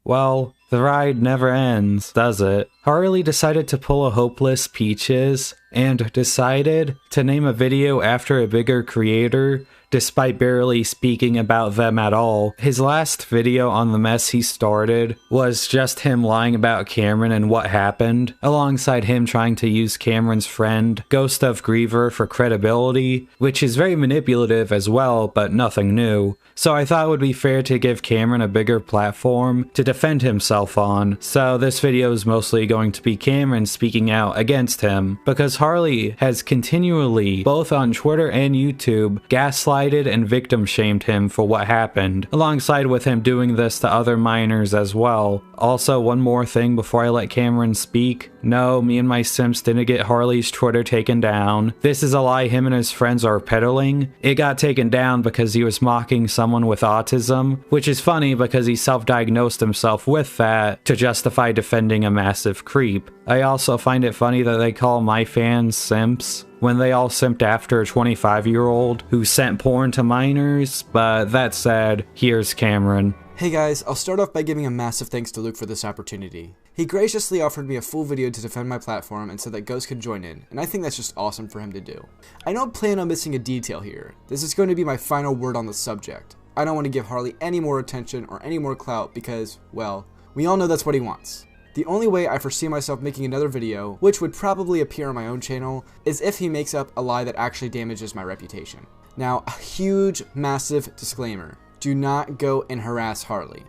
Well, the ride never ends, does it? Harley decided to pull a hopeless Peaches and decided to name a video after a bigger creator, despite barely speaking about them at all. His last video on the mess he started was just him lying about Cameron and what happened, alongside him trying to use Cameron's friend, GhostofGriever, for credibility, which is very manipulative as well, but nothing new. So I thought it would be fair to give Cameron a bigger platform to defend himself on, so this video is mostly going to be Cameron speaking out against him, because Harley has continually, both on Twitter and YouTube, gaslighted and victim shamed him for what happened, alongside with him doing this to other minors as well. Also, one more thing before I let Cameron speak. No, me and my simps didn't get Harley's Twitter taken down. This is a lie him and his friends are peddling. It got taken down because he was mocking someone with autism, which is funny because he self-diagnosed himself with that to justify defending a massive creep. I also find it funny that they call my fans simps when they all simped after a 25-year-old who sent porn to minors, but that said, here's Cameron. Hey guys, I'll start off by giving a massive thanks to Luke for this opportunity. He graciously offered me a full video to defend my platform and said that Ghost could join in, and I think that's just awesome for him to do. I don't plan on missing a detail here. This is going to be my final word on the subject. I don't want to give Harley any more attention or any more clout because, well, we all know that's what he wants. The only way I foresee myself making another video, which would probably appear on my own channel, is if he makes up a lie that actually damages my reputation. Now, a huge, massive disclaimer. Do not go and harass Harley.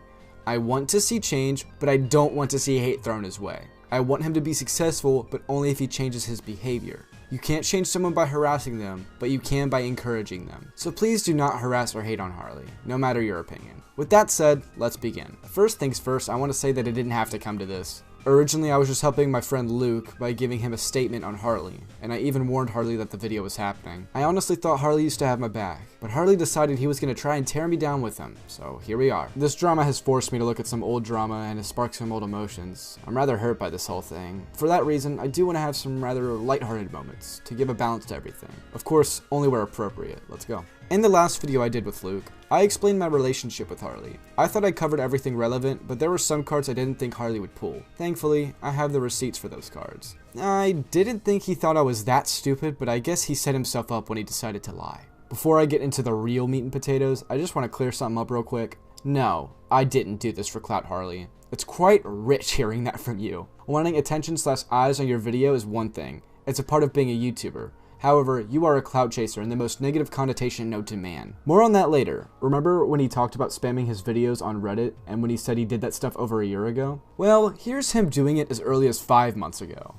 I want to see change, but I don't want to see hate thrown his way. I want him to be successful, but only if he changes his behavior. You can't change someone by harassing them, but you can by encouraging them. So please do not harass or hate on Harley, no matter your opinion. With that said, let's begin. First things first, I want to say that it didn't have to come to this. Originally, I was just helping my friend Luke by giving him a statement on Harley, and I even warned Harley that the video was happening. I honestly thought Harley used to have my back, but Harley decided he was going to try and tear me down with him, so here we are. This drama has forced me to look at some old drama and has sparked some old emotions. I'm rather hurt by this whole thing. For that reason, I do want to have some rather lighthearted moments to give a balance to everything. Of course, only where appropriate. Let's go. In the last video I did with Luke, I explained my relationship with Harley. I thought I covered everything relevant, but there were some cards I didn't think Harley would pull. Thankfully, I have the receipts for those cards. I didn't think he thought I was that stupid, but I guess he set himself up when he decided to lie. Before I get into the real meat and potatoes, I just want to clear something up real quick. No, I didn't do this for clout, Harley. It's quite rich hearing that from you. Wanting attention/eyes on your video is one thing. It's a part of being a YouTuber. However, you are a clout chaser in the most negative connotation known to man. More on that later. Remember when he talked about spamming his videos on Reddit and when he said he did that stuff over a year ago? Well, here's him doing it as early as 5 months ago.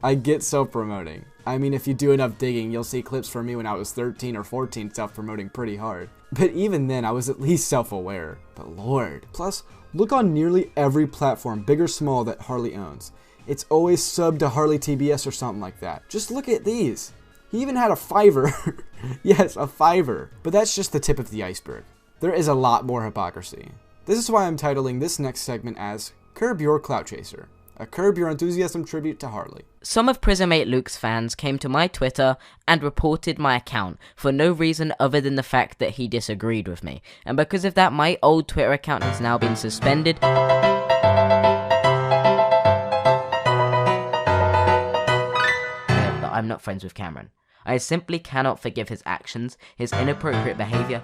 I get self-promoting. I mean, if you do enough digging, you'll see clips from me when I was 13 or 14 self-promoting pretty hard. But even then, I was at least self-aware. But lord. Plus, look on nearly every platform, big or small, that Harley owns. It's always sub to REUPLOADED or something like that. Just look at these. He even had a Fiverr. Yes, a Fiverr. But that's just the tip of the iceberg. There is a lot more hypocrisy. This is why I'm titling this next segment as Curb Your Clout Chaser, a Curb Your Enthusiasm tribute to Harley. Some of Prismate Luke's fans came to my Twitter and reported my account for no reason other than the fact that he disagreed with me. And because of that, my old Twitter account has now been suspended. I'm not friends with Cameron. I simply cannot forgive his actions, his inappropriate behavior.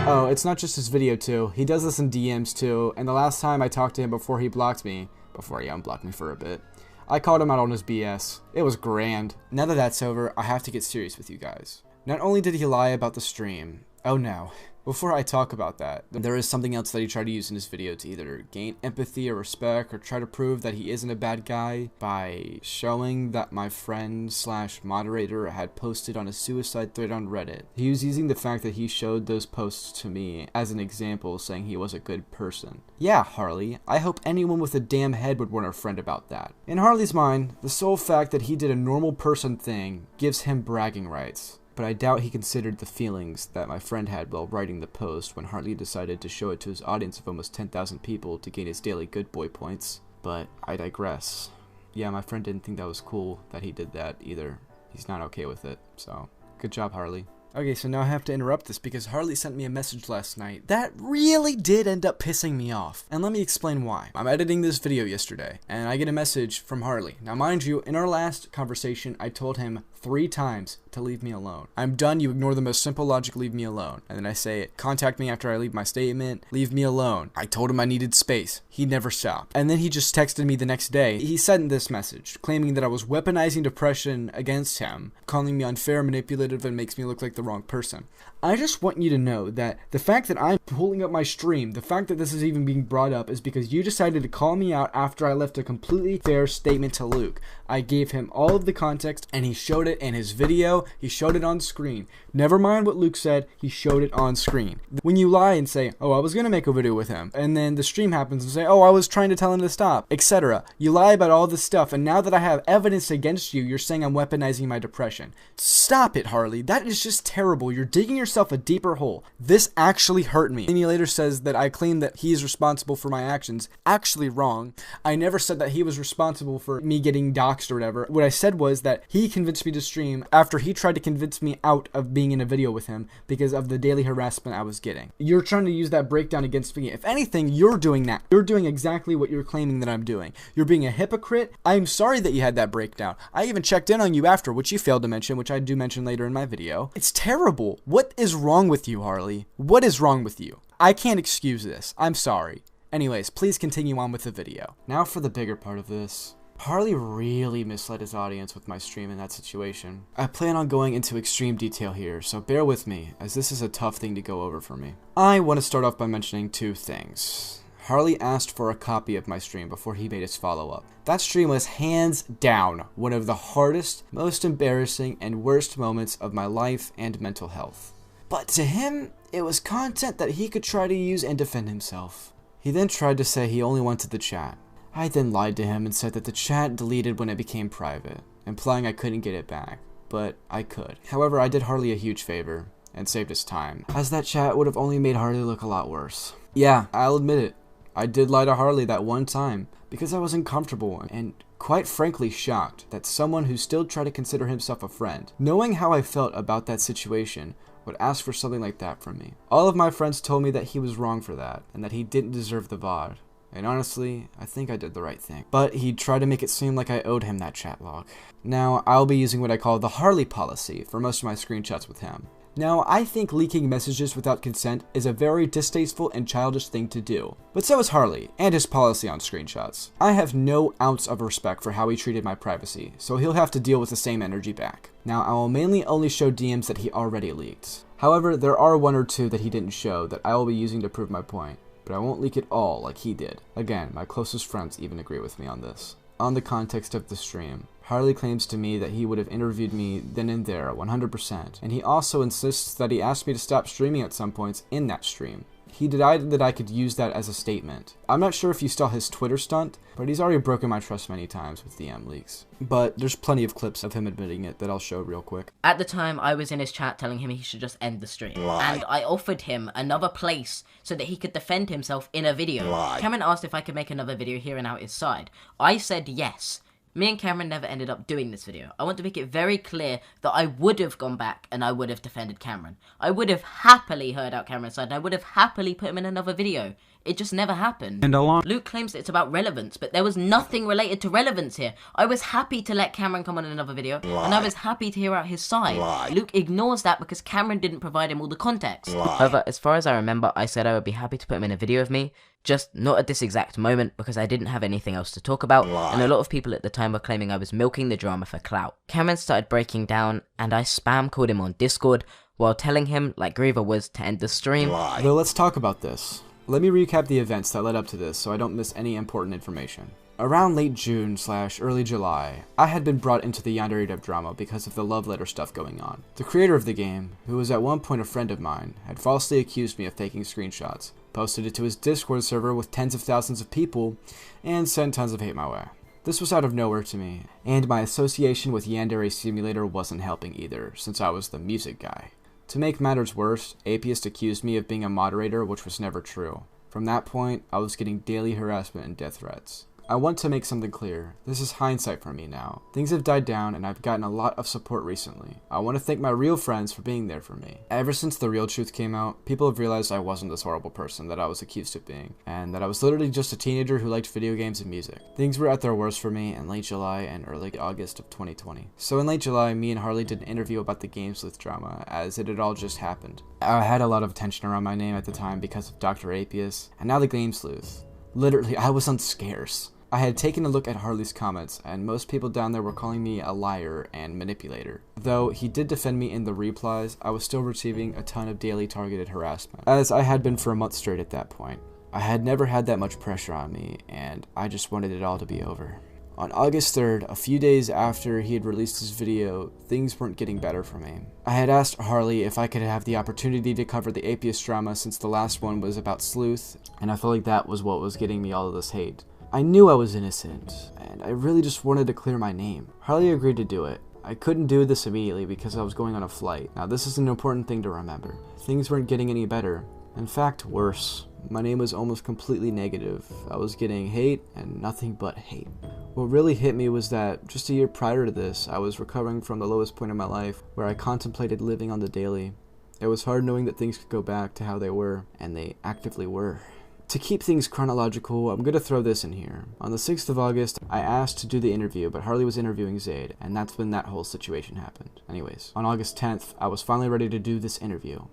Oh, it's not just his video too. He does this in DMs too, and the last time I talked to him before he blocked me, before he unblocked me for a bit, I called him out on his BS. It was grand. Now that that's over, I have to get serious with you guys. Not only did he lie about the stream, oh no. Before I talk about that, there is something else that he tried to use in his video to either gain empathy or respect or try to prove that he isn't a bad guy by showing that my friend/moderator had posted on a suicide thread on Reddit. He was using the fact that he showed those posts to me as an example, saying he was a good person. Yeah, Harley, I hope anyone with a damn head would warn a friend about that. In Harley's mind, the sole fact that he did a normal person thing gives him bragging rights. But I doubt he considered the feelings that my friend had while writing the post when Harley decided to show it to his audience of almost 10,000 people to gain his daily good boy points. But I digress. Yeah, my friend didn't think that was cool that he did that either. He's not okay with it, so good job, Harley. Okay, so now I have to interrupt this because Harley sent me a message last night that really did end up pissing me off. And let me explain why. I'm editing this video yesterday, and I get a message from Harley. Now, mind you, in our last conversation, I told him 3 times to leave me alone. I'm done, you ignore the most simple logic, leave me alone. And then I say, contact me after I leave my statement, leave me alone. I told him I needed space. He never stopped. And then he just texted me the next day. He sent this message, claiming that I was weaponizing depression against him, calling me unfair, manipulative, and makes me look like the wrong person. I just want you to know that the fact that I'm pulling up my stream, the fact that this is even being brought up is because you decided to call me out after I left a completely fair statement to Luke. I gave him all of the context and he showed it in his video, he showed it on screen. Never mind what Luke said, he showed it on screen. When you lie and say, oh, I was gonna make a video with him, and then the stream happens and say, oh, I was trying to tell him to stop, etc. You lie about all this stuff, and now that I have evidence against you, you're saying I'm weaponizing my depression. Stop it, Harley. That is just terrible. You're digging yourself a deeper hole. This actually hurt me. Amy later says that I claim that he is responsible for my actions. Actually wrong. I never said that he was responsible for me getting doxxed or whatever. What I said was that he convinced me to stream after he tried to convince me out of being in a video with him because of the daily harassment I was getting. You're trying to use that breakdown against me. If anything, you're doing that. You're doing exactly what you're claiming that I'm doing. You're being a hypocrite. I'm sorry that you had that breakdown. I even checked in on you after, which you failed to mention, which I do mention later in my video. It's terrible. What is wrong with you, Harley? What is wrong with you? I can't excuse this. I'm sorry. Anyways, please continue on with the video. Now for the bigger part of this. Harley really misled his audience with my stream in that situation. I plan on going into extreme detail here, so bear with me, as this is a tough thing to go over for me. I want to start off by mentioning 2 things. Harley asked for a copy of my stream before he made his follow-up. That stream was hands down one of the hardest, most embarrassing, and worst moments of my life and mental health. But to him, it was content that he could try to use and defend himself. He then tried to say he only wanted the chat. I then lied to him and said that the chat deleted when it became private, implying I couldn't get it back, but I could. However, I did Harley a huge favor, and saved his time, as that chat would have only made Harley look a lot worse. Yeah, I'll admit it. I did lie to Harley that one time, because I was uncomfortable and quite frankly shocked that someone who still tried to consider himself a friend, knowing how I felt about that situation, would ask for something like that from me. All of my friends told me that he was wrong for that, and that he didn't deserve the VOD. And honestly, I think I did the right thing. But he tried to make it seem like I owed him that chat log. Now, I'll be using what I call the Harley policy for most of my screenshots with him. Now, I think leaking messages without consent is a very distasteful and childish thing to do. But so is Harley, and his policy on screenshots. I have no ounce of respect for how he treated my privacy, so he'll have to deal with the same energy back. Now, I will mainly only show DMs that he already leaked. However, there are 1 or 2 that he didn't show that I will be using to prove my point. But I won't leak it all like he did. Again, my closest friends even agree with me on this. On the context of the stream, Harley claims to me that he would have interviewed me then and there 100%, and he also insists that he asked me to stop streaming at some points in that stream. He denied that I could use that as a statement. I'm not sure if you saw his Twitter stunt, but he's already broken my trust many times with DM leaks. But there's plenty of clips of him admitting it that I'll show real quick. At the time, I was in his chat telling him he should just end the stream. And I offered him another place so that he could defend himself in a video. Cameron asked if I could make another video hearing out his side. I said yes. Me and Cameron never ended up doing this video. I want to make it very clear that I would have gone back and I would have defended Cameron. I would have happily heard out Cameron's side and I would have happily put him in another video. It just never happened. And along Luke claims that it's about relevance, but there was nothing related to relevance here. I was happy to let Cameron come on in another video, and I was happy to hear out his side. Luke ignores that because Cameron didn't provide him all the context. However, as far as I remember, I said I would be happy to put him in a video of me, just not at this exact moment because I didn't have anything else to talk about, and a lot of people at the time were claiming I was milking the drama for clout. Cameron started breaking down, and I spam called him on Discord while telling him, like Griever was, to end the stream. Well, let's talk about this. Let me recap the events that led up to this so I don't miss any important information. Around late June/early July, I had been brought into the Yandere drama because of the love letter stuff going on. The creator of the game, who was at one point a friend of mine, had falsely accused me of faking screenshots, posted it to his Discord server with tens of thousands of people, and sent tons of hate my way. This was out of nowhere to me, and my association with Yandere Simulator wasn't helping either, since I was the music guy. To make matters worse, Apiist accused me of being a moderator, which was never true. From that point, I was getting daily harassment and death threats. I want to make something clear. This is hindsight for me now. Things have died down and I've gotten a lot of support recently. I want to thank my real friends for being there for me. Ever since the real truth came out, people have realized I wasn't this horrible person that I was accused of being, and that I was literally just a teenager who liked video games and music. Things were at their worst for me in late July and early August of 2020. So in late July, me and Harley did an interview about the game sleuth drama, as it had all just happened. I had a lot of attention around my name at the time because of Dr. Apius, and now the game sleuth. Literally, I was on scarce. I had taken a look at Harley's comments, and most people down there were calling me a liar and manipulator. Though he did defend me in the replies, I was still receiving a ton of daily targeted harassment, as I had been for a month straight at that point. I had never had that much pressure on me, and I just wanted it all to be over. On August 3rd, a few days after he had released his video, things weren't getting better for me. I had asked Harley if I could have the opportunity to cover the Apius drama since the last one was about sleuth, and I felt like that was what was getting me all of this hate. I knew I was innocent, and I really just wanted to clear my name. Harley agreed to do it. I couldn't do this immediately because I was going on a flight. Now this is an important thing to remember. Things weren't getting any better. In fact, worse. My name was almost completely negative. I was getting hate and nothing but hate. What really hit me was that just a year prior to this, I was recovering from the lowest point in my life where I contemplated living on the daily. It was hard knowing that things could go back to how they were, and they actively were. To keep things chronological, I'm going to throw this in here. On the 6th of August, I asked to do the interview, but Harley was interviewing Zaid, and that's when that whole situation happened. Anyways, on August 10th, I was finally ready to do this interview.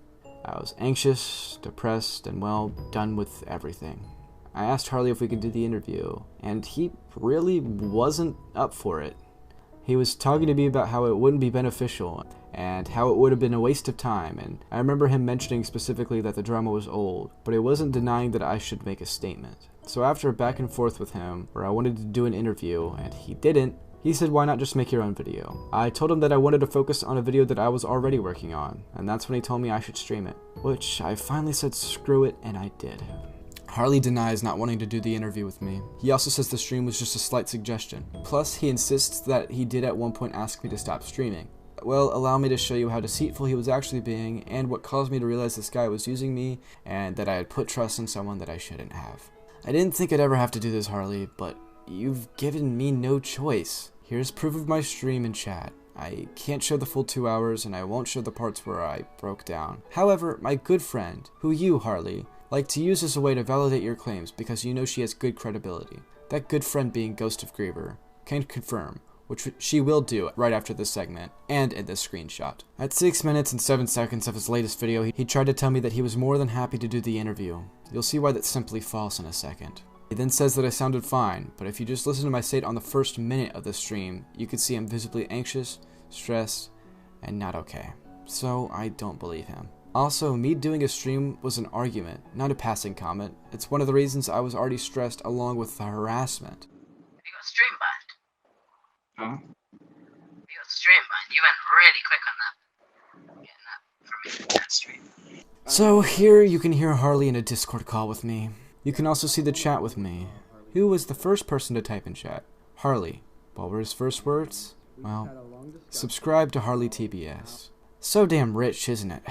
I was anxious, depressed, and well, done with everything. I asked Harley if we could do the interview, and he really wasn't up for it. He was talking to me about how it wouldn't be beneficial, and how it would have been a waste of time, and I remember him mentioning specifically that the drama was old, but he wasn't denying that I should make a statement. So after a back and forth with him, where I wanted to do an interview, and he didn't, he said, why not just make your own video? I told him that I wanted to focus on a video that I was already working on, and that's when he told me I should stream it, which I finally said screw it, and I did. Harley denies not wanting to do the interview with me. He also says the stream was just a slight suggestion. Plus, he insists that he did at one point ask me to stop streaming. Well, allow me to show you how deceitful he was actually being, and what caused me to realize this guy was using me, and that I had put trust in someone that I shouldn't have. I didn't think I'd ever have to do this, Harley, but you've given me no choice. Here's proof of my stream in chat. I can't show the full 2 hours, and I won't show the parts where I broke down. However, my good friend, who you, Harley, like to use as a way to validate your claims because you know she has good credibility. That good friend being GhostofGriever can confirm, which she will do right after this segment, and in this screenshot. At 6 minutes and 7 seconds of his latest video, he tried to tell me that he was more than happy to do the interview. You'll see why that's simply false in a second. He then says that I sounded fine, but if you just listen to my state on the first minute of the stream, you could see I'm visibly anxious, stressed, and not okay. So I don't believe him. Also, me doing a stream was an argument, not a passing comment. It's one of the reasons I was already stressed along with the harassment. You got stream banned? You got stream banned. You went really quick on that. Getting that from me, that stream. So here you can hear Harley in a Discord call with me. You can also see the chat with me. Who was the first person to type in chat? Harley. What were his first words? Well, subscribe to REUPLOADED. So damn rich, isn't it?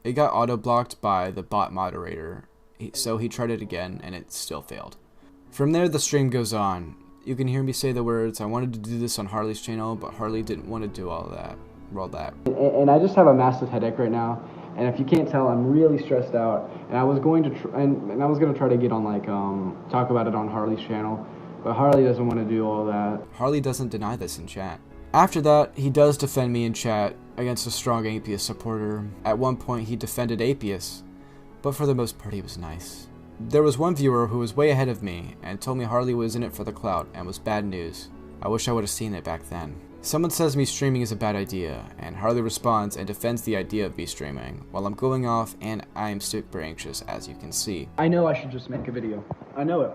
It got auto-blocked by the bot moderator, so he tried it again, and it still failed. From there, the stream goes on. You can hear me say the words, I wanted to do this on Harley's channel, but Harley didn't want to do all that. And I just have a massive headache right now, and if you can't tell, I'm really stressed out, and I was going to try to get on, like, talk about it on Harley's channel, but Harley doesn't want to do all that. Harley doesn't deny this in chat. After that, he does defend me in chat against a strong Apius supporter. At one point, he defended Apius, but for the most part, he was nice. There was one viewer who was way ahead of me and told me Harley was in it for the clout and was bad news. I wish I would have seen it back then. Someone says me streaming is a bad idea, and Harley responds and defends the idea of me streaming, while I'm going off and I am super anxious, as you can see. I know I should just make a video. I know it.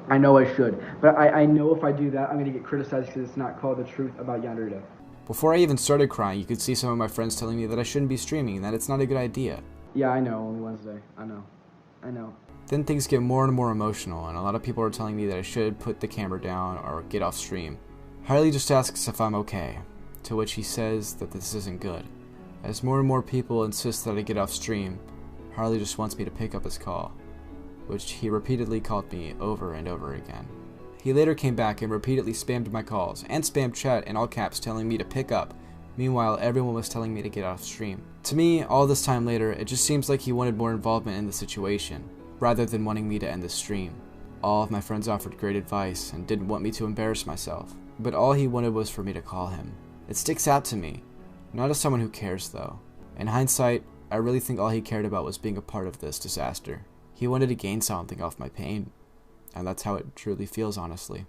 I know I should, but I know if I do that, I'm going to get criticized because it's not called the truth about Yanruda. Before I even started crying, you could see some of my friends telling me that I shouldn't be streaming and that it's not a good idea. Yeah, I know, only Wednesday. I know. Then things get more and more emotional, and a lot of people are telling me that I should put the camera down or get off stream. Harley just asks if I'm okay, to which he says that this isn't good. As more and more people insist that I get off stream, Harley just wants me to pick up his call. which he repeatedly called me over and over again. He later came back and repeatedly spammed my calls and spammed chat in all caps telling me to pick up. Meanwhile, everyone was telling me to get off stream. To me, all this time later, it just seems like he wanted more involvement in the situation, rather than wanting me to end the stream. All of my friends offered great advice and didn't want me to embarrass myself, but all he wanted was for me to call him. It sticks out to me, not as someone who cares though. In hindsight, I really think all he cared about was being a part of this disaster. He wanted to gain something off my pain, and that's how it truly feels, honestly.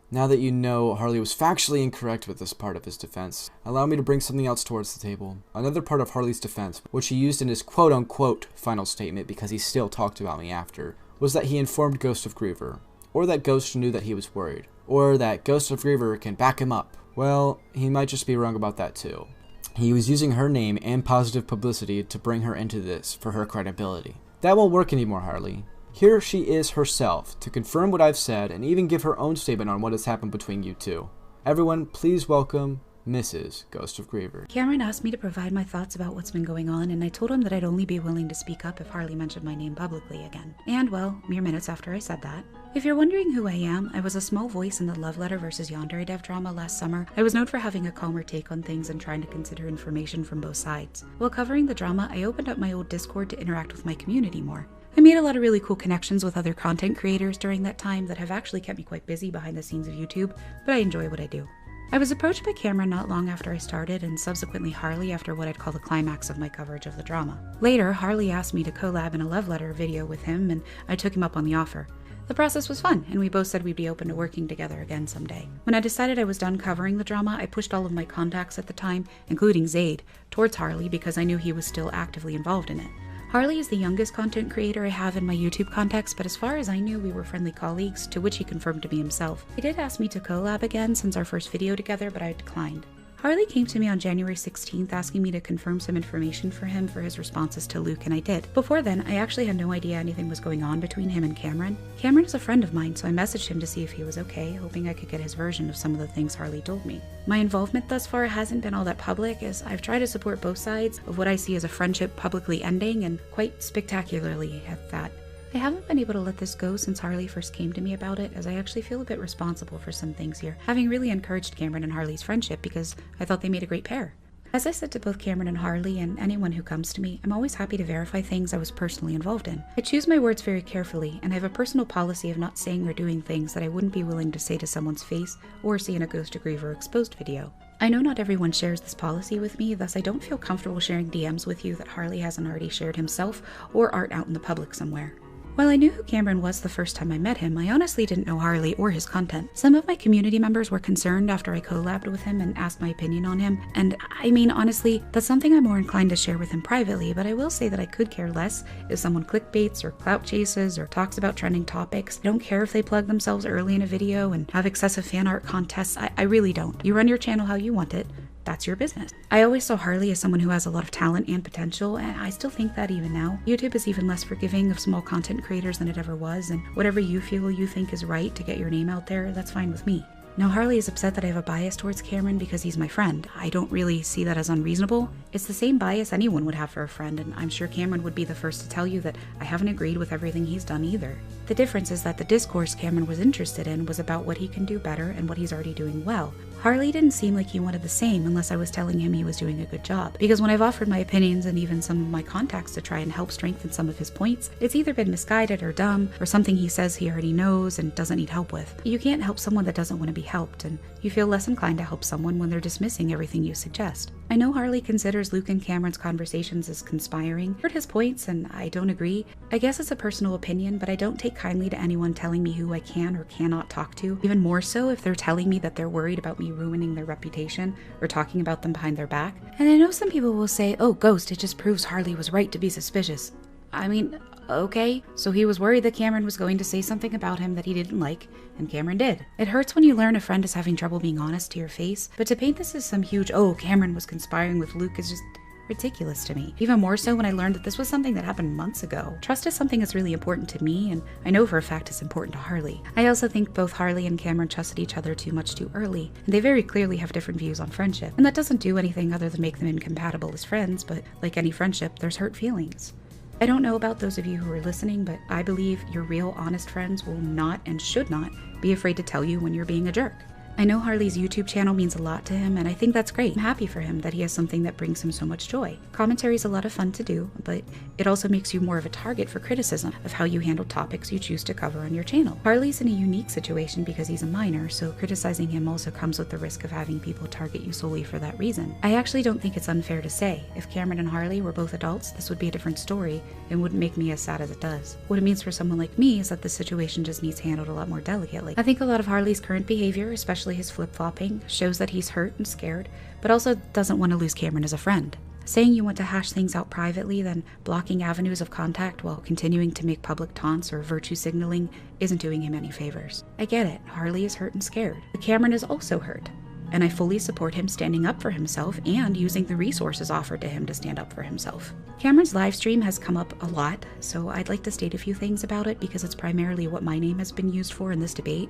Now that you know Harley was factually incorrect with this part of his defense, allow me to bring something else towards the table. Another part of Harley's defense, which he used in his quote-unquote final statement because he still talked about me after, was that he informed GhostofGriever, or that Ghost knew that he was worried, or that GhostofGriever can back him up. Well, he might just be wrong about that too. He was using her name and positive publicity to bring her into this for her credibility. That won't work anymore, Harley. Here she is herself to confirm what I've said and even give her own statement on what has happened between you two. Everyone, please welcome Mrs. GhostofGriever. Cameron asked me to provide my thoughts about what's been going on, and I told him that I'd only be willing to speak up if Harley mentioned my name publicly again. And, well, mere minutes after I said that. If you're wondering who I am, I was a small voice in the Love Letter vs. Yandere Dev drama last summer. I was known for having a calmer take on things and trying to consider information from both sides. While covering the drama, I opened up my old Discord to interact with my community more. I made a lot of really cool connections with other content creators during that time that have actually kept me quite busy behind the scenes of YouTube, but I enjoy what I do. I was approached by Cameron not long after I started, and subsequently Harley after what I'd call the climax of my coverage of the drama. Later, Harley asked me to collab in a Love Letter video with him, and I took him up on the offer. The process was fun, and we both said we'd be open to working together again someday. When I decided I was done covering the drama, I pushed all of my contacts at the time, including Zaid, towards Harley because I knew he was still actively involved in it. Harley is the youngest content creator I have in my YouTube context, but as far as I knew, we were friendly colleagues, to which he confirmed to me himself. He did ask me to collab again since our first video together, but I declined. Harley came to me on January 16th asking me to confirm some information for him for his responses to Luke, and I did. Before then, I actually had no idea anything was going on between him and Cameron. Cameron is a friend of mine, so I messaged him to see if he was okay, hoping I could get his version of some of the things Harley told me. My involvement thus far hasn't been all that public, as I've tried to support both sides of what I see as a friendship publicly ending, and quite spectacularly at that. I haven't been able to let this go since Harley first came to me about it, as I actually feel a bit responsible for some things here, having really encouraged Cameron and Harley's friendship because I thought they made a great pair. As I said to both Cameron and Harley, and anyone who comes to me, I'm always happy to verify things I was personally involved in. I choose my words very carefully, and I have a personal policy of not saying or doing things that I wouldn't be willing to say to someone's face or see in a GhostofGriever exposed video. I know not everyone shares this policy with me, thus I don't feel comfortable sharing DMs with you that Harley hasn't already shared himself or aren't out in the public somewhere. While I knew who Cameron was the first time I met him, I honestly didn't know Harley or his content. Some of my community members were concerned after I collabed with him and asked my opinion on him, and I mean, honestly, that's something I'm more inclined to share with him privately, but I will say that I could care less if someone clickbaits or clout chases or talks about trending topics. I don't care if they plug themselves early in a video and have excessive fan art contests. I really don't. You run your channel how you want it. That's your business. I always saw Harley as someone who has a lot of talent and potential, and I still think that even now. YouTube is even less forgiving of small content creators than it ever was, and whatever you feel you think is right to get your name out there, that's fine with me. Now, Harley is upset that I have a bias towards Cameron because he's my friend. I don't really see that as unreasonable. It's the same bias anyone would have for a friend, and I'm sure Cameron would be the first to tell you that I haven't agreed with everything he's done either. The difference is that the discourse Cameron was interested in was about what he can do better and what he's already doing well. Harley didn't seem like he wanted the same unless I was telling him he was doing a good job, because when I've offered my opinions and even some of my contacts to try and help strengthen some of his points, it's either been misguided or dumb, or something he says he already knows and doesn't need help with. You can't help someone that doesn't want to be helped, and you feel less inclined to help someone when they're dismissing everything you suggest. I know Harley considers Luke and Cameron's conversations as conspiring. I've heard his points, and I don't agree. I guess it's a personal opinion, but I don't take kindly to anyone telling me who I can or cannot talk to, even more so if they're telling me that they're worried about me ruining their reputation or talking about them behind their back. And I know some people will say, oh, Ghost, it just proves Harley was right to be suspicious. I mean, okay, so he was worried that Cameron was going to say something about him that he didn't like, and Cameron did. It hurts when you learn a friend is having trouble being honest to your face, but to paint this as some huge, oh, Cameron was conspiring with Luke is just ridiculous to me. Even more so when I learned that this was something that happened months ago. Trust is something that's really important to me, and I know for a fact it's important to Harley. I also think both Harley and Cameron trusted each other too much too early, and they very clearly have different views on friendship. And that doesn't do anything other than make them incompatible as friends, but like any friendship, there's hurt feelings. I don't know about those of you who are listening, but I believe your real, honest friends will not and should not be afraid to tell you when you're being a jerk. I know Harley's YouTube channel means a lot to him, and I think that's great. I'm happy for him that he has something that brings him so much joy. Commentary is a lot of fun to do, but it also makes you more of a target for criticism of how you handle topics you choose to cover on your channel. Harley's in a unique situation because he's a minor, so criticizing him also comes with the risk of having people target you solely for that reason. I actually don't think it's unfair to say, if Cameron and Harley were both adults, this would be a different story and wouldn't make me as sad as it does. What it means for someone like me is that the situation just needs handled a lot more delicately. I think a lot of Harley's current behavior, especially his flip-flopping, shows that he's hurt and scared, but also doesn't want to lose Cameron as a friend. Saying you want to hash things out privately, then blocking avenues of contact while continuing to make public taunts or virtue signaling isn't doing him any favors. I get it, Harley is hurt and scared, but Cameron is also hurt, and I fully support him standing up for himself and using the resources offered to him to stand up for himself. Cameron's livestream has come up a lot, so I'd like to state a few things about it because it's primarily what my name has been used for in this debate.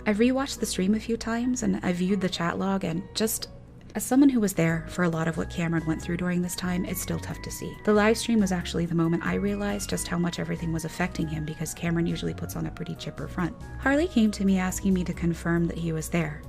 I've rewatched the stream a few times and I've viewed the chat log, and just as someone who was there for a lot of what Cameron went through during this time, it's still tough to see. The live stream was actually the moment I realized just how much everything was affecting him because Cameron usually puts on a pretty chipper front. Harley came to me asking me to confirm that he was there.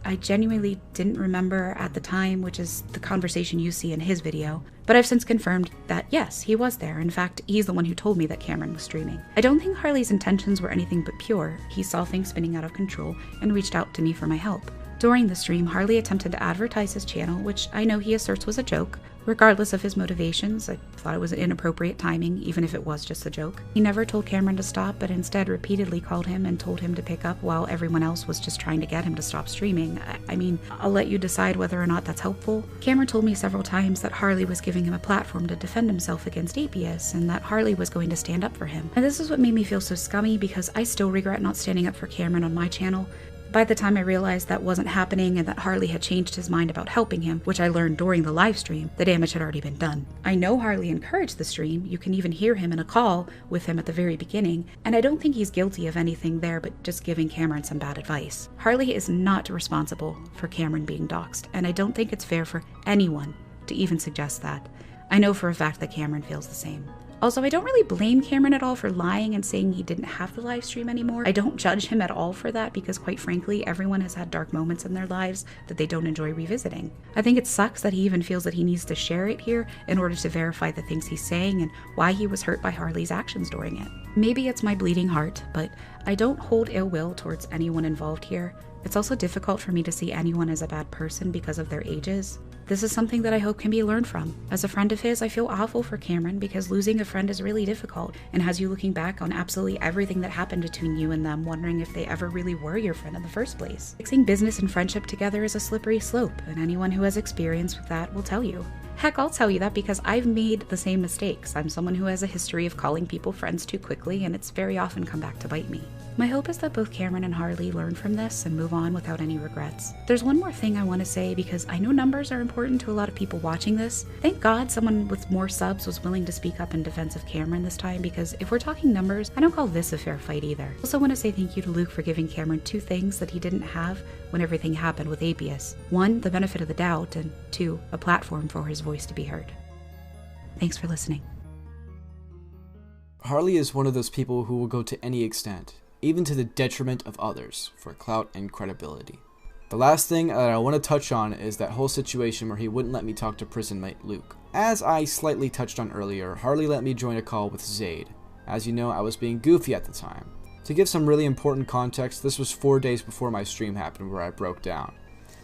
I genuinely didn't remember at the time, which is the conversation you see in his video, but I've since confirmed that yes, he was there. In fact, he's the one who told me that Cameron was streaming. I don't think Harley's intentions were anything but pure. He saw things spinning out of control and reached out to me for my help. During the stream, Harley attempted to advertise his channel, which I know he asserts was a joke. Regardless of his motivations, I thought it was inappropriate timing, even if it was just a joke. He never told Cameron to stop, but instead repeatedly called him and told him to pick up while everyone else was just trying to get him to stop streaming. I mean, I'll let you decide whether or not that's helpful. Cameron told me several times that Harley was giving him a platform to defend himself against APS, and that Harley was going to stand up for him. And this is what made me feel so scummy because I still regret not standing up for Cameron on my channel. By the time I realized that wasn't happening and that Harley had changed his mind about helping him, which I learned during the live stream, the damage had already been done. I know Harley encouraged the stream. You can even hear him in a call with him at the very beginning, and I don't think he's guilty of anything there but just giving Cameron some bad advice. Harley is not responsible for Cameron being doxxed, and I don't think it's fair for anyone to even suggest that. I know for a fact that Cameron feels the same. Also, I don't really blame Cameron at all for lying and saying he didn't have the live stream anymore. I don't judge him at all for that because, quite frankly, everyone has had dark moments in their lives that they don't enjoy revisiting. I think it sucks that he even feels that he needs to share it here in order to verify the things he's saying and why he was hurt by Harley's actions during it. Maybe it's my bleeding heart, but I don't hold ill will towards anyone involved here. It's also difficult for me to see anyone as a bad person because of their ages. This is something that I hope can be learned from. As a friend of his, I feel awful for Cameron because losing a friend is really difficult and has you looking back on absolutely everything that happened between you and them, wondering if they ever really were your friend in the first place. Mixing business and friendship together is a slippery slope, and anyone who has experience with that will tell you. Heck, I'll tell you that because I've made the same mistakes. I'm someone who has a history of calling people friends too quickly, and it's very often come back to bite me. My hope is that both Cameron and Harley learn from this and move on without any regrets. There's one more thing I want to say because I know numbers are important to a lot of people watching this. Thank God someone with more subs was willing to speak up in defense of Cameron this time because if we're talking numbers, I don't call this a fair fight either. I also want to say thank you to Luke for giving Cameron two things that he didn't have when everything happened with APS. One, the benefit of the doubt, and two, a platform for his voice to be heard. Thanks for listening. Harley is one of those people who will go to any extent, even to the detriment of others, for clout and credibility. The last thing that I want to touch on is that whole situation where he wouldn't let me talk to prison mate Luke. As I slightly touched on earlier, Harley let me join a call with Zaid. As you know, I was being goofy at the time. To give some really important context, this was 4 days before my stream happened where I broke down.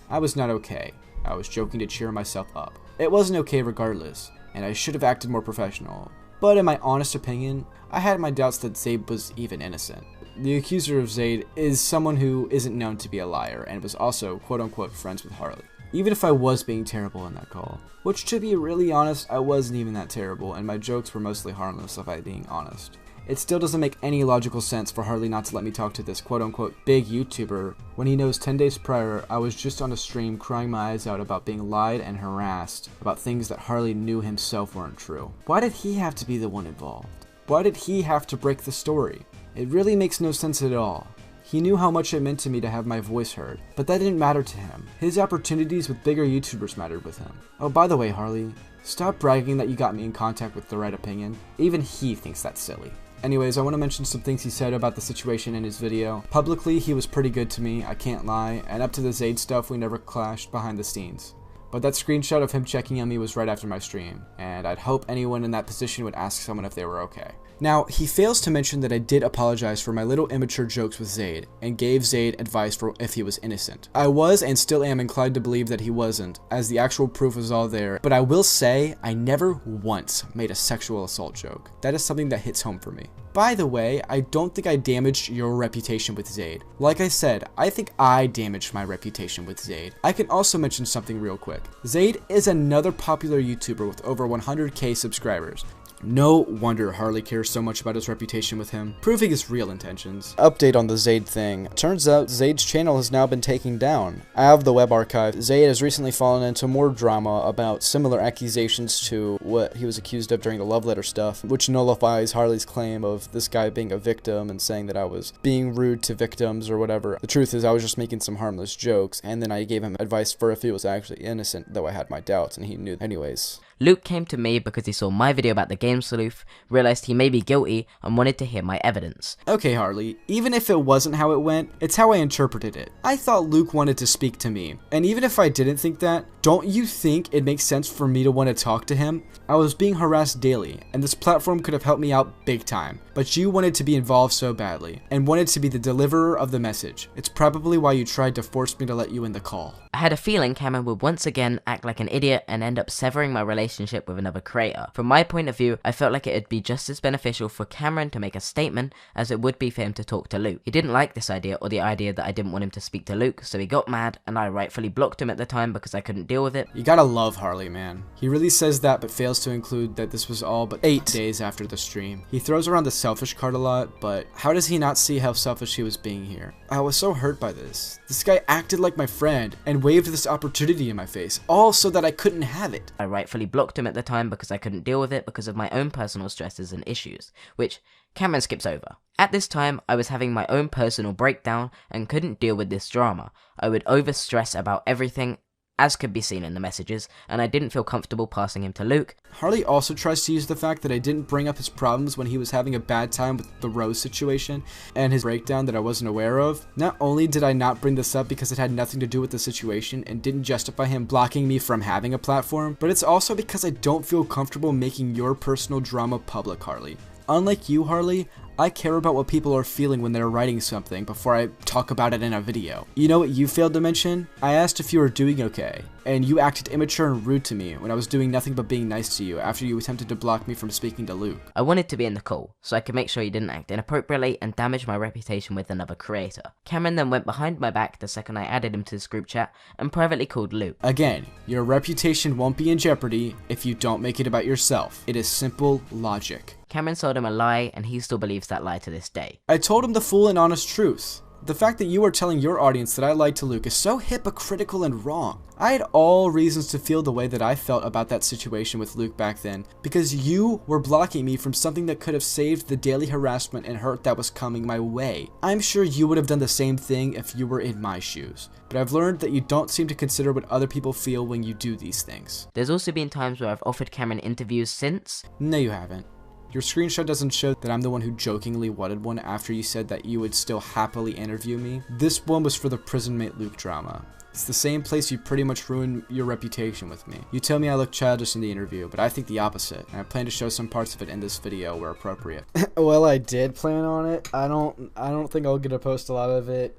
I was not okay. I was joking to cheer myself up. It wasn't okay regardless, and I should have acted more professional. But in my honest opinion, I had my doubts that Zaid was even innocent. The accuser of Zaid is someone who isn't known to be a liar and was also quote-unquote friends with Harley. Even if I was being terrible in that call, which to be really honest, I wasn't even that terrible and my jokes were mostly harmless if I'm being honest. It still doesn't make any logical sense for Harley not to let me talk to this quote-unquote big YouTuber when he knows 10 days prior I was just on a stream crying my eyes out about being lied and harassed about things that Harley knew himself weren't true. Why did he have to be the one involved? Why did he have to break the story? It really makes no sense at all. He knew how much it meant to me to have my voice heard, but that didn't matter to him. His opportunities with bigger YouTubers mattered with him. Oh, by the way, Harley, Stop bragging that you got me in contact with the right opinion. Even he thinks that's silly. Anyways, I want to mention some things he said about the situation in his video. Publicly, he was pretty good to me, I can't lie, and up to the Zaid stuff, we never clashed behind the scenes. But that screenshot of him checking on me was right after my stream, and I'd hope anyone in that position would ask someone if they were okay. Now, he fails to mention that I did apologize for my little immature jokes with Zaid, and gave Zaid advice for if he was innocent. I was and still am inclined to believe that he wasn't, as the actual proof was all there, but I will say I never once made a sexual assault joke. That is something that hits home for me. By the way, I don't think I damaged your reputation with Zaid. Like I said, I think I damaged my reputation with Zaid. I can also mention something real quick. Zaid is another popular YouTuber with over 100k subscribers. No wonder Harley cares so much about his reputation with him, proving his real intentions. Update on the Zaid thing. Turns out Zaid's channel has now been taken down. I have the web archive. Zaid has recently fallen into more drama about similar accusations to what he was accused of during the love letter stuff, which nullifies Harley's claim of this guy being a victim and saying that I was being rude to victims or whatever. The truth is I was just making some harmless jokes, and then I gave him advice for if he was actually innocent, though I had my doubts, and he knew anyways. Luke came to me because he saw my video about the game sleuth, realized he may be guilty, and wanted to hear my evidence. Okay, Harley, even if it wasn't how it went, it's how I interpreted it. I thought Luke wanted to speak to me, and even if I didn't think that, don't you think it makes sense for me to want to talk to him? I was being harassed daily, and this platform could have helped me out big time, but you wanted to be involved so badly, and wanted to be the deliverer of the message. It's probably why you tried to force me to let you in the call. I had a feeling Cameron would once again act like an idiot and end up severing my relationship with another creator. From my point of view, I felt like it would be just as beneficial for Cameron to make a statement as it would be for him to talk to Luke. He didn't like this idea, or the idea that I didn't want him to speak to Luke, so he got mad, and I rightfully blocked him at the time because I couldn't deal with it. You gotta love Harley, man. He really says that, but fails to include that this was all but 8 days after the stream. He throws around the selfish card a lot, but how does he not see how selfish he was being here? I was so hurt by this. This guy acted like my friend, and waved this opportunity in my face, all so that I couldn't have it. I rightfully blocked him at the time because I couldn't deal with it because of my own personal stresses and issues, which Cameron skips over. At this time, I was having my own personal breakdown and couldn't deal with this drama. I would overstress about everything, as could be seen in the messages, and I didn't feel comfortable passing him to Luke. Harley also tries to use the fact that I didn't bring up his problems when he was having a bad time with the Rose situation and his breakdown that I wasn't aware of. Not only did I not bring this up because it had nothing to do with the situation and didn't justify him blocking me from having a platform, but it's also because I don't feel comfortable making your personal drama public, Harley. Unlike you, Harley, I care about what people are feeling when they're writing something before I talk about it in a video. You know what you failed to mention? I asked if you were doing okay, and you acted immature and rude to me when I was doing nothing but being nice to you after you attempted to block me from speaking to Luke. I wanted to be in the call, so I could make sure you didn't act inappropriately and damage my reputation with another creator. Cameron then went behind my back the second I added him to this group chat and privately called Luke. Again, your reputation won't be in jeopardy if you don't make it about yourself. It is simple logic. Cameron sold him a lie, and he still believes that lie to this day. I told him the full and honest truth. The fact that you are telling your audience that I lied to Luke is so hypocritical and wrong. I had all reasons to feel the way that I felt about that situation with Luke back then, because you were blocking me from something that could have saved the daily harassment and hurt that was coming my way. I'm sure you would have done the same thing if you were in my shoes, but I've learned that you don't seem to consider what other people feel when you do these things. There's also been times where I've offered Cameron interviews since. No, you haven't. Your screenshot doesn't show that I'm the one who jokingly wanted one after you said that you would still happily interview me. This one was for the prison mate Luke drama. It's the same place you pretty much ruined your reputation with me. You tell me I look childish in the interview, but I think the opposite, and I plan to show some parts of it in this video where appropriate. Well, I did plan on it. I don't think I'll get to post a lot of it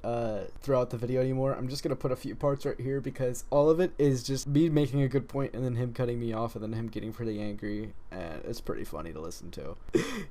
throughout the video anymore. I'm just gonna put a few parts right here because all of it is just me making a good point and then him cutting me off and then him getting pretty angry, and it's pretty funny to listen to.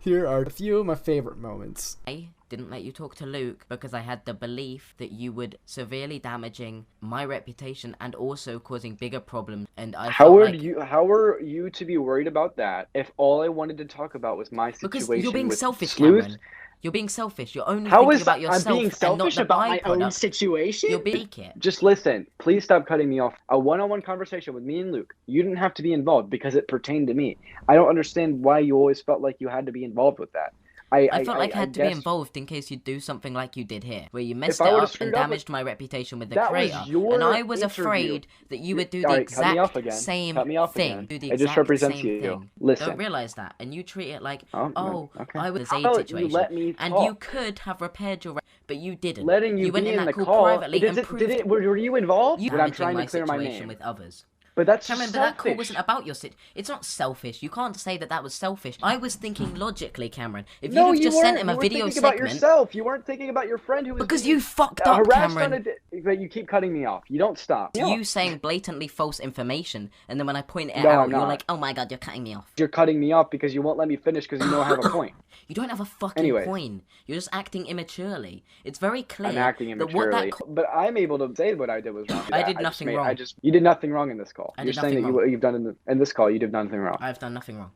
Here are a few of my favorite moments. I didn't let you talk to Luke because I had the belief that you would severely damaging my reputation and also causing bigger problems, and I how are you to be worried about that if all I wanted to talk about was my situation? Because you're being with selfish, Sleuth? Cameron. You're being selfish. You're only How thinking is about yourself I'm being and not selfish the about my own byproduct. situation? You're being it. Just listen. Please stop cutting me off. A one-on-one conversation with me and Luke. You didn't have to be involved because it pertained to me. I don't understand why you always felt like you had to be involved with that. I felt like I had to be guess involved in case you do something like you did here, where you messed I it would've up and screwed up, damaged my reputation with the that was creator. your And I was interview. afraid that you would do the Alright, cut me off exact again. same Cut me off thing. again. Do the It just exact represents same you. thing. Listen. Don't realize that, and you treat it like, no, okay. I was How a about you situation, let me and talk? you could have repaired your, but you didn't. Letting you went be in in that the call call. privately and proved Were you involved? you When I'm managing trying my to clear my situation name. with others. But that's Cameron, just but that call selfish. wasn't about your It's not selfish. You can't say that that was selfish. I was thinking logically, Cameron. If No, you'd have you just weren't. sent him a You were video thinking about segment, yourself. You weren't thinking about your friend who was because being you fucked up, harassed Cameron. But you keep cutting me off. You don't stop. You saying blatantly false information, and then when I point it No, out, I'm you're not. like, "Oh my god, you're cutting me off." You're cutting me off because you won't let me finish because you know I have a point. You don't have a fucking Anyways. point. You're just acting immaturely. It's very clear I'm acting that what immaturely, that but I'm able to say what I did was wrong. I did nothing wrong. You did nothing wrong in this call. I You're did saying nothing that wrong. you've done in this call. You did nothing wrong. I've done nothing wrong.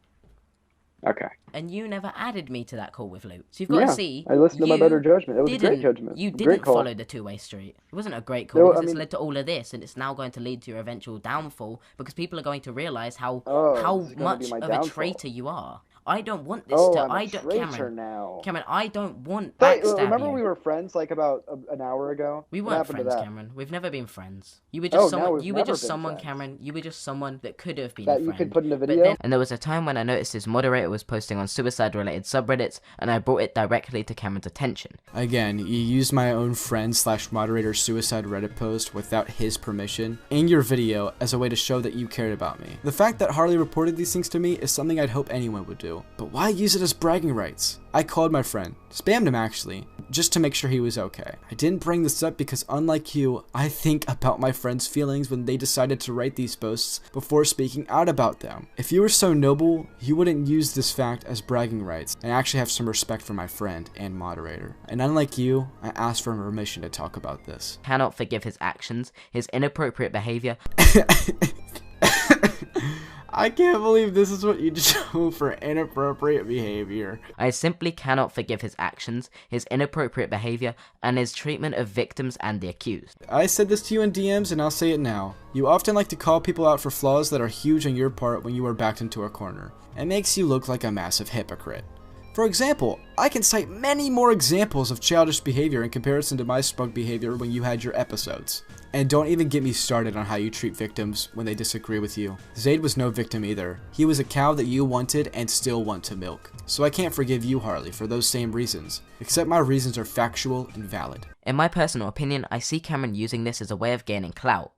Okay. And you never added me to that call with Luke. So you've got to see. I listened to my you better judgment. It was a great didn't- judgment. You Great didn't call. follow the two-way street. It wasn't a great call No, because I it's mean- led to all of this, and it's now going to lead to your eventual downfall because people are going to realize how this is gonna much be my of a downfall. traitor you are. I don't want this Oh, to. I'm a I don't, traitor Cameron. now. Cameron, I don't want Hey, backstab remember you. we were friends like about an hour ago? We What weren't happened to friends, that? Cameron. We've never been friends. You were Oh, just now someone. we've You were never just been someone, friends. Cameron. You were just someone that could have been That a you friend. could put in a But video? then, and there was a time when I noticed his moderator was posting on suicide-related subreddits, and I brought it directly to Cameron's attention. Again, you used my own friend/moderator suicide Reddit post without his permission in your video as a way to show that you cared about me. The fact that Harley reported these things to me is something I'd hope anyone would do. But why use it as bragging rights? I called my friend, spammed him actually, just to make sure he was okay. I didn't bring this up because unlike you, I think about my friends' feelings when they decided to write these posts before speaking out about them. If you were so noble, you wouldn't use this fact as bragging rights and actually have some respect for my friend and moderator. And unlike you, I asked for permission to talk about this. Cannot forgive his actions, his inappropriate behavior. I can't believe this is what you show for inappropriate behavior. I simply cannot forgive his actions, his inappropriate behavior, and his treatment of victims and the accused. I said this to you in DMs and I'll say it now. You often like to call people out for flaws that are huge on your part when you are backed into a corner. It makes you look like a massive hypocrite. For example, I can cite many more examples of childish behavior in comparison to my smug behavior when you had your episodes. And don't even get me started on how you treat victims when they disagree with you. Zayd was no victim either. He was a cow that you wanted and still want to milk. So I can't forgive you, Harley, for those same reasons. Except my reasons are factual and valid. In my personal opinion, I see Cameron using this as a way of gaining clout.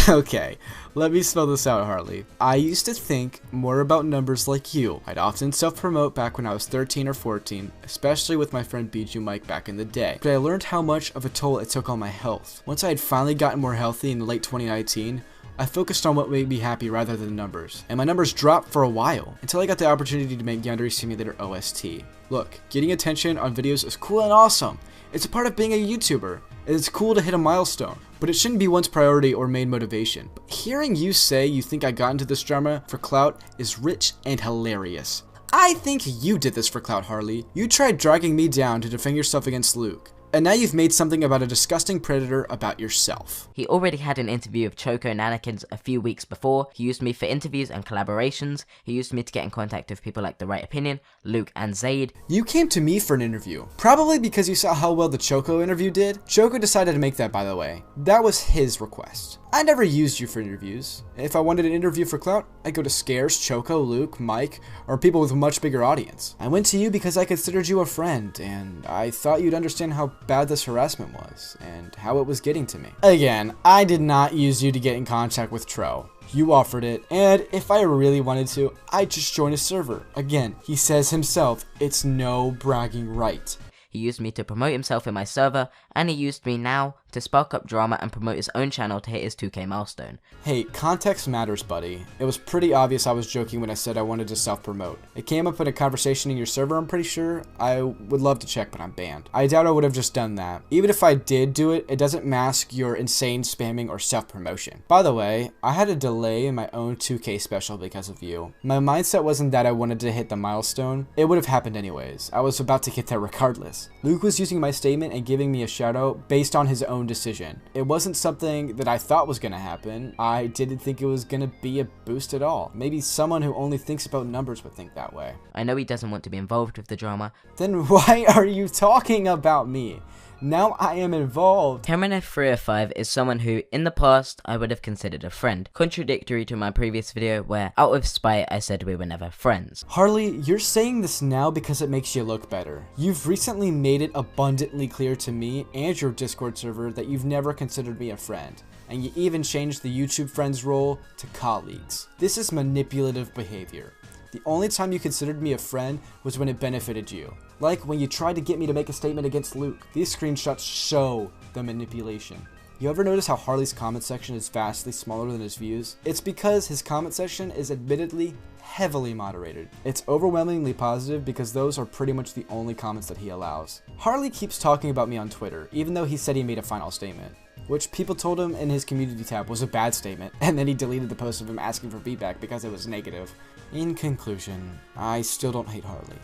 Okay, let me spell this out, Harley. I used to think more about numbers like you. I'd often self-promote back when I was 13 or 14, especially with my friend Bijou Mike back in the day. But I learned how much of a toll it took on my health. Once I had finally gotten more healthy in late 2019, I focused on what made me happy rather than numbers. And my numbers dropped for a while, until I got the opportunity to make Yandere Simulator OST. Look, getting attention on videos is cool and awesome. It's a part of being a YouTuber. It's cool to hit a milestone, but it shouldn't be one's priority or main motivation. But hearing you say you think I got into this drama for clout is rich and hilarious. I think you did this for clout, Harley. You tried dragging me down to defend yourself against Luke. And now you've made something about a disgusting predator about yourself. He already had an interview of Choco Nanakins a few weeks before. He used me for interviews and collaborations. He used me to get in contact with people like The Right Opinion, Luke, and Zayd. You came to me for an interview, probably because you saw how well the Choco interview did. Choco decided to make that, by the way. That was his request. I never used you for interviews. If I wanted an interview for clout, I'd go to Scares, Choco, Luke, Mike, or people with a much bigger audience. I went to you because I considered you a friend, and I thought you'd understand how bad this harassment was, and how it was getting to me. Again, I did not use you to get in contact with Tro. You offered it, and if I really wanted to, I'd just join a server. Again, he says himself, it's no bragging right. He used me to promote himself in my server, and he used me now to spark up drama and promote his own channel to hit his 2K milestone. Hey, context matters, buddy. It was pretty obvious I was joking when I said I wanted to self-promote. It came up in a conversation in your server, I'm pretty sure. I would love to check, but I'm banned. I doubt I would have just done that. Even if I did do it, it doesn't mask your insane spamming or self-promotion. By the way, I had a delay in my own 2K special because of you. My mindset wasn't that I wanted to hit the milestone. It would have happened anyways. I was about to get there regardless. Luke was using my statement and giving me a shout out based on his own own decision. It wasn't something that I thought was going to happen. I didn't think it was going to be a boost at all. Maybe someone who only thinks about numbers would think that way. I know he doesn't want to be involved with the drama. Then why are you talking about me? Now I am involved. CameronF305 is someone who, in the past, I would have considered a friend, contradictory to my previous video where, out of spite, I said we were never friends. Harley, you're saying this now because it makes you look better. You've recently made it abundantly clear to me and your Discord server that you've never considered me a friend, and you even changed the YouTube friends role to colleagues. This is manipulative behavior. The only time you considered me a friend was when it benefited you. Like when you tried to get me to make a statement against Luke. These screenshots show the manipulation. You ever notice how Harley's comment section is vastly smaller than his views? It's because his comment section is admittedly heavily moderated. It's overwhelmingly positive because those are pretty much the only comments that he allows. Harley keeps talking about me on Twitter, even though he said he made a final statement, which people told him in his community tab was a bad statement, and then he deleted the post of him asking for feedback because it was negative. In conclusion, I still don't hate Harley.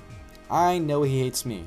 I know he hates me.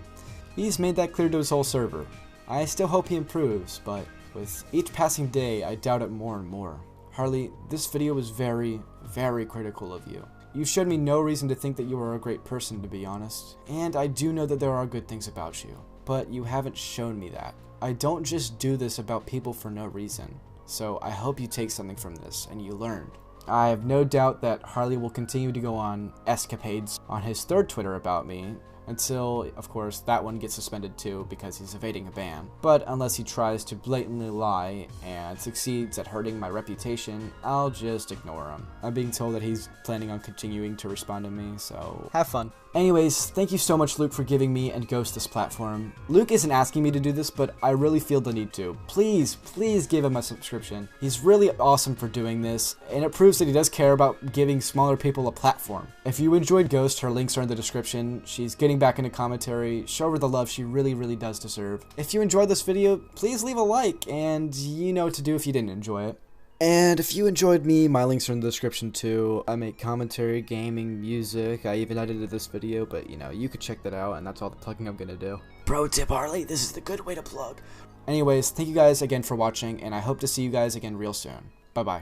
He's made that clear to his whole server. I still hope he improves, but with each passing day, I doubt it more and more. Harley, this video was very, very critical of you. You showed me no reason to think that you are a great person, to be honest. And I do know that there are good things about you, but you haven't shown me that. I don't just do this about people for no reason. So I hope you take something from this and you learned. I have no doubt that Harley will continue to go on escapades on his third Twitter about me, until, of course, that one gets suspended too because he's evading a ban. But unless he tries to blatantly lie and succeeds at hurting my reputation, I'll just ignore him. I'm being told that he's planning on continuing to respond to me, so have fun. Anyways, thank you so much, Luke, for giving me and Ghost this platform. Luke isn't asking me to do this, but I really feel the need to. Please, please give him a subscription. He's really awesome for doing this, and it proves that he does care about giving smaller people a platform. If you enjoyed Ghost, her links are in the description. She's getting back into commentary. Show her the love she really, really does deserve. If you enjoyed this video, please leave a like, and you know what to do if you didn't enjoy it. And if you enjoyed me, my links are in the description too. I make commentary, gaming, music. I even edited this video, but you know, you could check that out, and that's all the plugging I'm gonna do. Pro tip, Harley, this is the good way to plug. Anyways, thank you guys again for watching, and I hope to see you guys again real soon. Bye-bye.